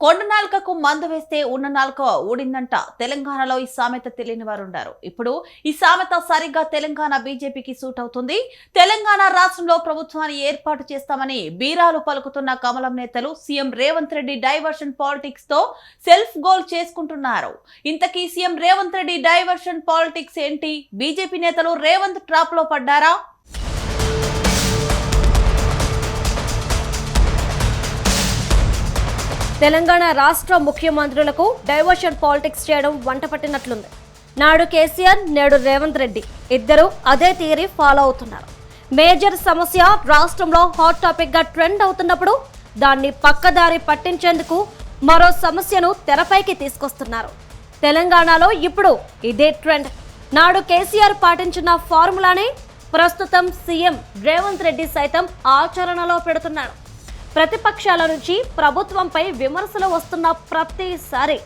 కొండ నాలుకకు మందు వేస్తే ఉన్న నాలుక ఊడిందంట. తెలంగాణలో ఈ సామెత తెలియని వారు ఉన్నారు. ఇప్పుడు ఈ సామెత సరిగ్గా తెలంగాణ బీజేపీకి సూట్ అవుతుంది. తెలంగాణ రాష్ట్రంలో ప్రభుత్వాన్ని ఏర్పాటు చేస్తామని బీరాలు పలుకుతున్న కమలం నేతలు CM Revanth Reddy diversion politics తో సెల్ఫ్ గోల్ చేసుకుంటున్నారు. ఇంతకీ CM Revanth Reddy diversion politics ఏంటి? బీజేపీ నేతలు రేవంత్ ట్రాప్ లో పడ్డారా? తెలంగాణ రాష్ట్ర ముఖ్యమంత్రులకు డైవర్షన్ పాలిటిక్స్ చేయడం వంట పట్టినట్లుంది. నాడు కేసీఆర్, నేడు రేవంత్ రెడ్డి ఇద్దరు అదే థియరీ ఫాలో అవుతున్నారు. మేజర్ సమస్య రాష్ట్రంలో హాట్ టాపిక్ గా ట్రెండ్ అవుతున్నప్పుడు దాన్ని పక్కదారి పట్టించేందుకు మరో సమస్యను తెరపైకి తీసుకొస్తున్నారు. తెలంగాణలో ఇప్పుడు ఇదే ట్రెండ్. నాడు కేసీఆర్ పాటించిన ఫార్ములానే ప్రస్తుతం సీఎం రేవంత్ రెడ్డి సైతం ఆచరణలో పెడుతున్నాడు. ప్రతిపక్షాల నుంచి ప్రభుత్వంపై విమర్శలు వస్తున్న ప్రతిసారి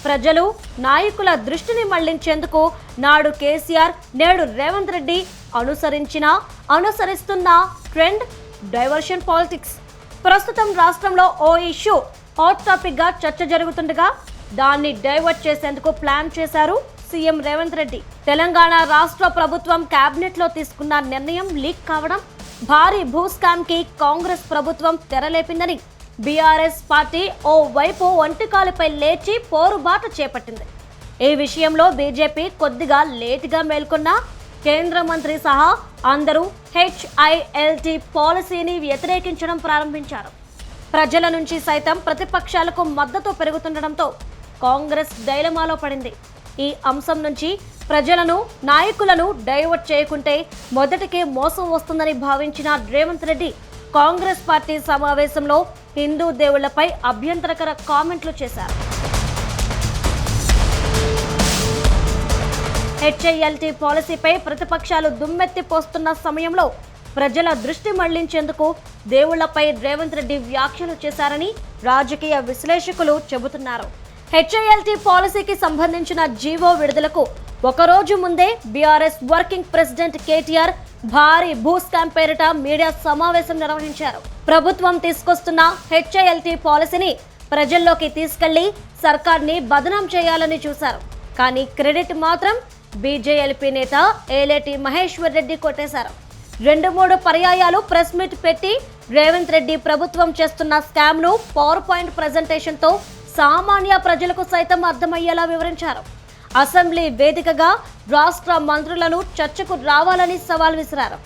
ప్రజలు, నాయకుల దృష్టిని మళ్లించేందుకు నాడు కేసీఆర్, నేడు రేవంత్ రెడ్డి అనుసరిస్తున్న ట్రెండ్ డైవర్షన్ పాలిటిక్స్. ప్రస్తుతం రాష్ట్రంలో ఓ ఇష్యూ హాట్ టాపిక్ గా చర్చ జరుగుతుండగా దాన్ని డైవర్ట్ చేసేందుకు ప్లాన్ చేశారు సీఎం రేవంత్ రెడ్డి. తెలంగాణ రాష్ట్ర ప్రభుత్వం కేబినెట్ లో తీసుకున్న నిర్ణయం లీక్ కావడం, భారీ భూ స్కామ్ కి కాంగ్రెస్ ప్రభుత్వం తెరలేపిందని బీఆర్ఎస్ పార్టీ ఓ వైపు ఒంటికాలిపై లేచి పోరుబాట చేపట్టింది. ఈ విషయంలో బీజేపీ కొద్దిగా లేటుగా మేల్కొన్న కేంద్ర మంత్రి సహా అందరూ HILT పాలసీని వ్యతిరేకించడం ప్రారంభించారు. ప్రజల నుంచి సైతం ప్రతిపక్షాలకు మద్దతు పెరుగుతుండటంతో కాంగ్రెస్ డైలమాలో పడింది. ఈ అంశం నుంచి ప్రజలను, నాయకులను డైవర్ట్ చేయకుంటే మొదటికే మోసం వస్తుందని భావించిన రేవంత్ రెడ్డి కాంగ్రెస్ పార్టీ సమావేశంలో హిందూ దేవుళ్లపై అభ్యంతరకర కామెంట్లు చేశారు. HILT పాలసీపై ప్రతిపక్షాలు దుమ్మెత్తి పోస్తున్న సమయంలో ప్రజల దృష్టి మళ్లించేందుకు దేవుళ్లపై రేవంత్ రెడ్డి వ్యాఖ్యలు చేశారని రాజకీయ విశ్లేషకులు చెబుతున్నారు. HILT పాలసీకి సంబంధించిన జీవో విడుదలకు ఒకరోజు ముందే బీఆర్ఎస్ వర్కింగ్ ప్రెసిడెంట్ కేటీఆర్ భారీ భూ స్కామ్ పేరిట మీడియా సమావేశం నిర్వహించారు. ప్రభుత్వం తీసుకొస్తున్న HILT పాలసీని ప్రజల్లోకి తీసుకెళ్లి సర్కార్ని బదనాం చేయాలని చూశారు. కానీ క్రెడిట్ మాత్రం బీజేఎల్పీ నేత ఏలేటి మహేశ్వర్ రెడ్డి కొట్టేశారు. 2-3 పర్యాయాలు ప్రెస్ మీట్ పెట్టి రేవంత్ రెడ్డి ప్రభుత్వం చేస్తున్న స్కామ్ ను పవర్ పాయింట్ ప్రెజెంటేషన్ తో సామాన్య ప్రజలకు సైతం అర్థమయ్యేలా వివరించారు. అసెంబ్లీ వేదికగా రాష్ట్ర మంత్రులను చర్చకు రావాలని సవాల్ విసిరారు.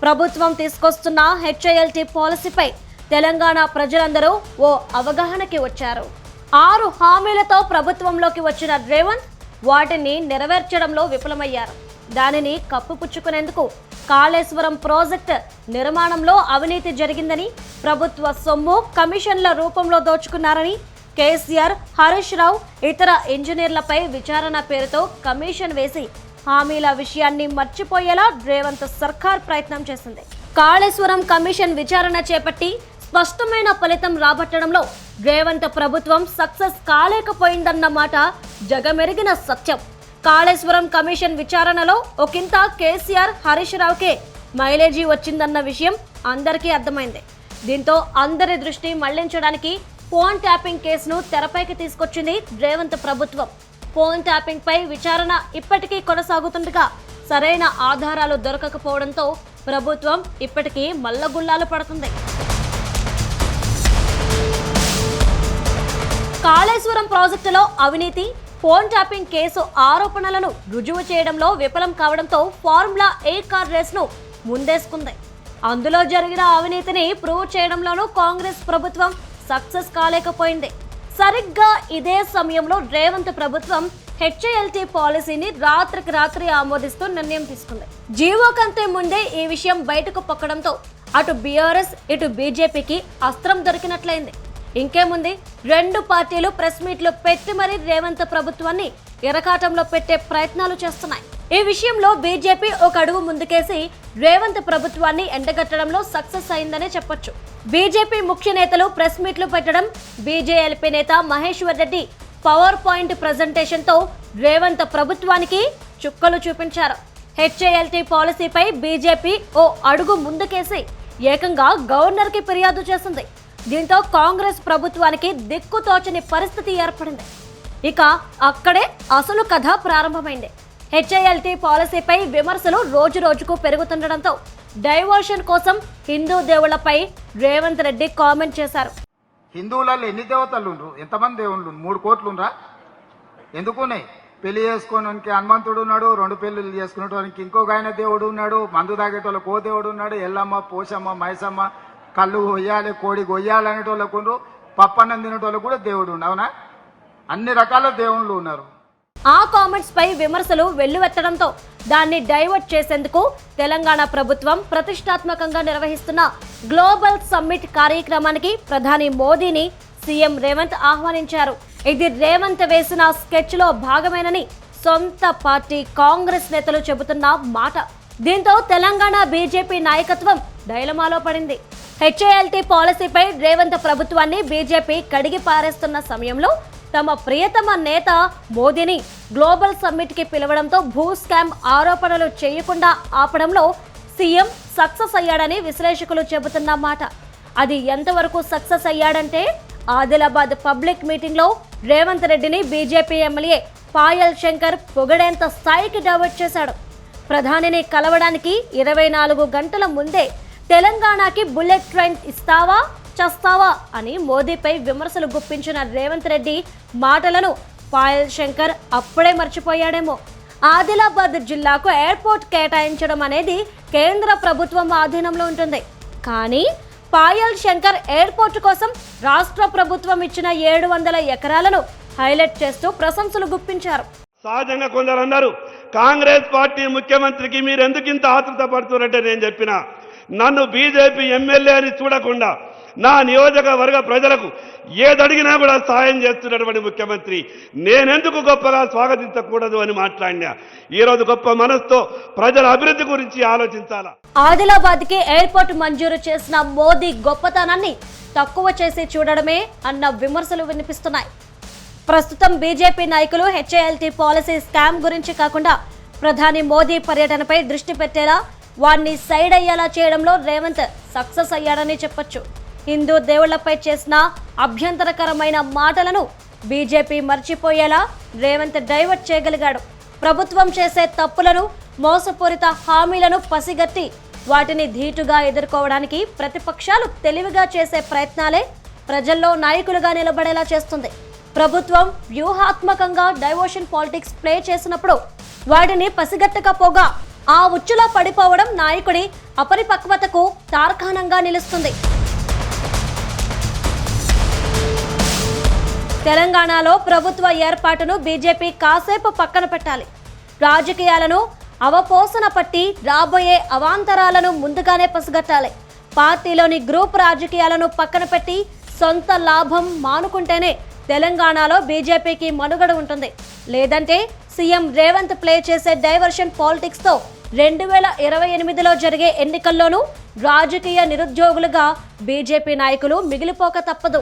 ప్రభుత్వం తీసుకొస్తున్న HILT పాలసీపై తెలంగాణ ప్రజలందరూ ఓ అవగాహనకి వచ్చారు. 6 హామీలతో ప్రభుత్వంలోకి వచ్చిన రేవంత్ వాటిని నెరవేర్చడంలో విఫలమయ్యారు. దానిని కప్పిపుచ్చుకునేందుకు కాళేశ్వరం ప్రాజెక్టు నిర్మాణంలో అవినీతి జరిగిందని, ప్రభుత్వ సొమ్ము కమిషన్ల రూపంలో దోచుకున్నారని కేసీఆర్, హరీష్ రావు, ఇతర ఇంజనీర్లపై విచారణ పేరుతో కమిషన్ వేసి హామీల విషయాన్ని మర్చిపోయేలా రేవంత్ సర్కార్ ప్రయత్నం చేసింది. కాళేశ్వరం కమిషన్ విచారణ చేపట్టి స్పష్టమైన ఫలితం రాబట్టడంలో రేవంత్ ప్రభుత్వం సక్సెస్ కాలేకపోయిందన్న మాట జగమెరిగిన సత్యం. కాళేశ్వరం కమిషన్ విచారణలో ఒకంత కేసీఆర్, హరీష్ రావుకే మైలేజీ వచ్చిందన్న విషయం అందరికీ అర్థమైంది. దీంతో అందరి దృష్టి మళ్లించడానికి ఫోన్ ట్యాపింగ్ కేసును తెరపైకి తీసుకొచ్చింది రేవంత్ ప్రభుత్వం. ఫోన్ ట్యాపింగ్ పై విచారణ ఇప్పటికీ కొనసాగుతుండగా సరైన ఆధారాలు దొరకకపోవడంతో ప్రభుత్వం ఇప్పటికీ మల్లగుల్లాలు పడుతుంది. కాళేశ్వరం ప్రాజెక్టులో అవినీతి, ఫోన్ ట్యాపింగ్ కేసు ఆరోపణలను రుజువు చేయడంలో విఫలం కావడంతో ఫార్ములా ఏ కార్ రేస్ ను ముందేసుకుంది. అందులో జరిగిన అవినీతిని ప్రూవ్ చేయడంలోనూ కాంగ్రెస్ ప్రభుత్వం సక్సెస్ కాలేకపోయింది. సరిగ్గా ఇదే సమయంలో రేవంత్ ప్రభుత్వం HILT పాలసీని రాత్రికి రాత్రి ఆమోదిస్తూ నిర్ణయం తీసుకుంది. జీవో కంటే ముందే ఈ విషయం బయటకు పొక్కడంతో అటు బీఆర్ఎస్, ఇటు బీజేపీకి అస్త్రం దొరికినట్లయింది. ఇంకేముంది, 2 పార్టీలు ప్రెస్ మీట్లు పెట్టి మరీ రేవంత్ ప్రభుత్వాన్ని ఇరకాటంలో పెట్టే ప్రయత్నాలు చేస్తున్నాయి. ఈ విషయంలో బీజేపీ ఒక అడుగు ముందుకేసి రేవంత్ ప్రభుత్వాన్ని ఎండగట్టడంలో సక్సెస్ అయిందనే చెప్పొచ్చు. బీజేపీ ముఖ్య నేతలు ప్రెస్ మీట్లు పెట్టడం, బీజేఎల్పీ నేత Maheshwar Reddy power point presentation తో రేవంత్ ప్రభుత్వానికి చుక్కలు చూపించారు. HILT పాలసీపై బీజేపీ ఓ అడుగు ముందుకేసి ఏకంగా గవర్నర్ కి ఫిర్యాదు చేసింది. దీంతో కాంగ్రెస్ ప్రభుత్వానికి దిక్కుతోచని పరిస్థితి ఏర్పడింది. ఇక అక్కడే అసలు కథ ప్రారంభమైంది. హెచ్ఐఎల్టీ పాలసీపై విమర్శలు రోజు రోజుకు పెరుగుతుండటంతో డైవర్షన్ కోసం హిందూ దేవుళ్లపై రేవంత్ రెడ్డి కామెంట్ చేశారు. హిందువులలో ఎన్ని దేవతలు ఉండ్రు? ఎంతమంది దేవుళ్ళు? 3 కోట్లుండ్రా? ఎందుకున్నాయి? పెళ్లి చేసుకోవడానికి హనుమంతుడు ఉన్నాడు, 2 పెళ్లిళ్ళు చేసుకునేటానికి ఇంకొక ఆయన దేవుడు ఉన్నాడు, మందు తాగేటోళ్ళకి ఓ దేవుడు ఉన్నాడు, ఎల్లమ్మ, పోషమ్మ, మైసమ్మ, కళ్ళు కొయ్యాలి, కోడి కొయ్యాలి అనేటోళ్ళకు ఉండ్రు, పప్పన్నం తినేటోళ్ళకు కూడా దేవుడు ఉండు. అవునా? అన్ని రకాల దేవుళ్ళు ఉన్నారు. ఆ కామెంట్స్ పై విమర్శలు వెల్లువెత్తడంతో దాన్ని డైవర్ట్ చేసేందుకు తెలంగాణ ప్రభుత్వం ప్రతిష్టాత్మకంగా నిర్వహిస్తున్న గ్లోబల్ సమ్మిట్ కార్యక్రమానికి ప్రధాని మోదీని సీఎం రేవంత్ ఆహ్వానించారు. ఇది రేవంత్ వేసిన స్కెచ్ లో భాగమేనని సొంత పార్టీ కాంగ్రెస్ నేతలు చెబుతున్న మాట. దీంతో తెలంగాణ బీజేపీ నాయకత్వం డైలమాలో పడింది. హెచ్ఐఎల్టీ పాలసీపై రేవంత్ ప్రభుత్వాన్ని బీజేపీ కడిగి పారేస్తున్న సమయంలో తమ ప్రియతమ నేత మోదీని గ్లోబల్ సమ్మిట్ కి పిలవడంతో భూ స్కామ్ ఆరోపణలు చేయకుండా ఆపడంలో సీఎం సక్సెస్ అయ్యాడని విశ్లేషకులు చెబుతున్న మాట. అది ఎంతవరకు సక్సెస్ అయ్యాడంటే ఆదిలాబాద్ పబ్లిక్ మీటింగ్ లో రేవంత్ రెడ్డిని బీజేపీ ఎమ్మెల్యే పాయల్ శంకర్ పొగడేంత స్థాయికి డైవర్ట్ చేశాడు. ప్రధానిని కలవడానికి 24 గంటల ముందే తెలంగాణకి బుల్లెట్ ట్రైన్ ఇస్తావా చస్తావా అని మోదీపై విమర్శలు గుప్పించిన రేవంత్ రెడ్డి మాటలను పాయల్ శంకర్ అప్పుడే మర్చిపోయాడేమో. ఆదిలాబాద్ జిల్లాకు ఎయిర్పోర్ట్ కేటాయించడం అనేది కేంద్ర ప్రభుత్వం ఆధీనంలో ఉంటుంది. కానీ పాయల్ శంకర్ ఎయిర్పోర్ట్ కోసం రాష్ట్ర ప్రభుత్వం ఇచ్చిన 700 ఎకరాలను హైలైట్ చేస్తూ ప్రశంసలు గుప్పించారు. సహజంగా కొందరు అన్నారు, కాంగ్రెస్ పార్టీ ముఖ్యమంత్రికి మీరు ఎందుకు ఇంత ఆతృత పడుతున్నారంటే నేను చెప్పిన, నన్ను బీజేపీ ఎమ్మెల్యే అని చూడకుండా నా నియోజకవర్గ ప్రజలకు ఏదడిగినా కూడా సాయం చేస్తున్నటువంటి ముఖ్యమంత్రి నేనెందుకు గొప్పగా స్వాగతించకూడదు అని మాట్లాడినా. ఈరోజు గొప్ప మనసుతో ప్రజల అభివృద్ధి గురించి ఆలోచించాలా. ఆదిలాబాద్ కి ఎయిర్పోర్ట్ మంజూరు చేసిన మోదీ గొప్పతనాన్ని తక్కువ చేసి చూడడమే అన్న విమర్శలు వినిపిస్తున్నాయి. ప్రస్తుతం బీజేపీ నాయకులు హెచ్ఐఎల్టీ పాలసీ స్కామ్ గురించి కాకుండా ప్రధాని మోదీ పర్యటనపై దృష్టి పెట్టేలా వారిని సైడ్ అయ్యేలా చేయడంలో రేవంత్ సక్సెస్ అయ్యాడని చెప్పొచ్చు. హిందూ దేవుళ్లపై చేసిన అభ్యంతరకరమైన మాటలను బీజేపీ మర్చిపోయేలా రేవంత్ డైవర్ట్ చేయగలిగాడు. ప్రభుత్వం చేసే తప్పులను, మోసపూరిత హామీలను పసిగట్టి వాటిని ధీటుగా ఎదుర్కోవడానికి ప్రతిపక్షాలు తెలివిగా చేసే ప్రయత్నాలే ప్రజల్లో నాయకులుగా నిలబడేలా చేస్తుంది. ప్రభుత్వం వ్యూహాత్మకంగా డైవర్షన్ పాలిటిక్స్ ప్లే చేసినప్పుడు వాటిని పసిగట్టకపోగా ఆ ఉచ్చులో పడిపోవడం నాయకుడి అపరిపక్వతకు తార్కాణంగా నిలుస్తుంది. తెలంగాణలో ప్రభుత్వ ఏర్పాటును బీజేపీ కాసేపు పక్కన పెట్టాలి. రాజకీయాలను అవపోసన పట్టి రాబోయే అవాంతరాలను ముందుగానే పసిగట్టాలి. పార్టీలోని గ్రూప్ రాజకీయాలను పక్కన పెట్టి సొంత లాభం మానుకుంటేనే తెలంగాణలో బీజేపీకి మనుగడ ఉంటుంది. లేదంటే సీఎం రేవంత్ ప్లే చేసే డైవర్షన్ పాలిటిక్స్ తో 2028లో జరిగే ఎన్నికల్లోనూ రాజకీయ నిరుద్యోగులుగా బీజేపీ నాయకులు మిగిలిపోక తప్పదు.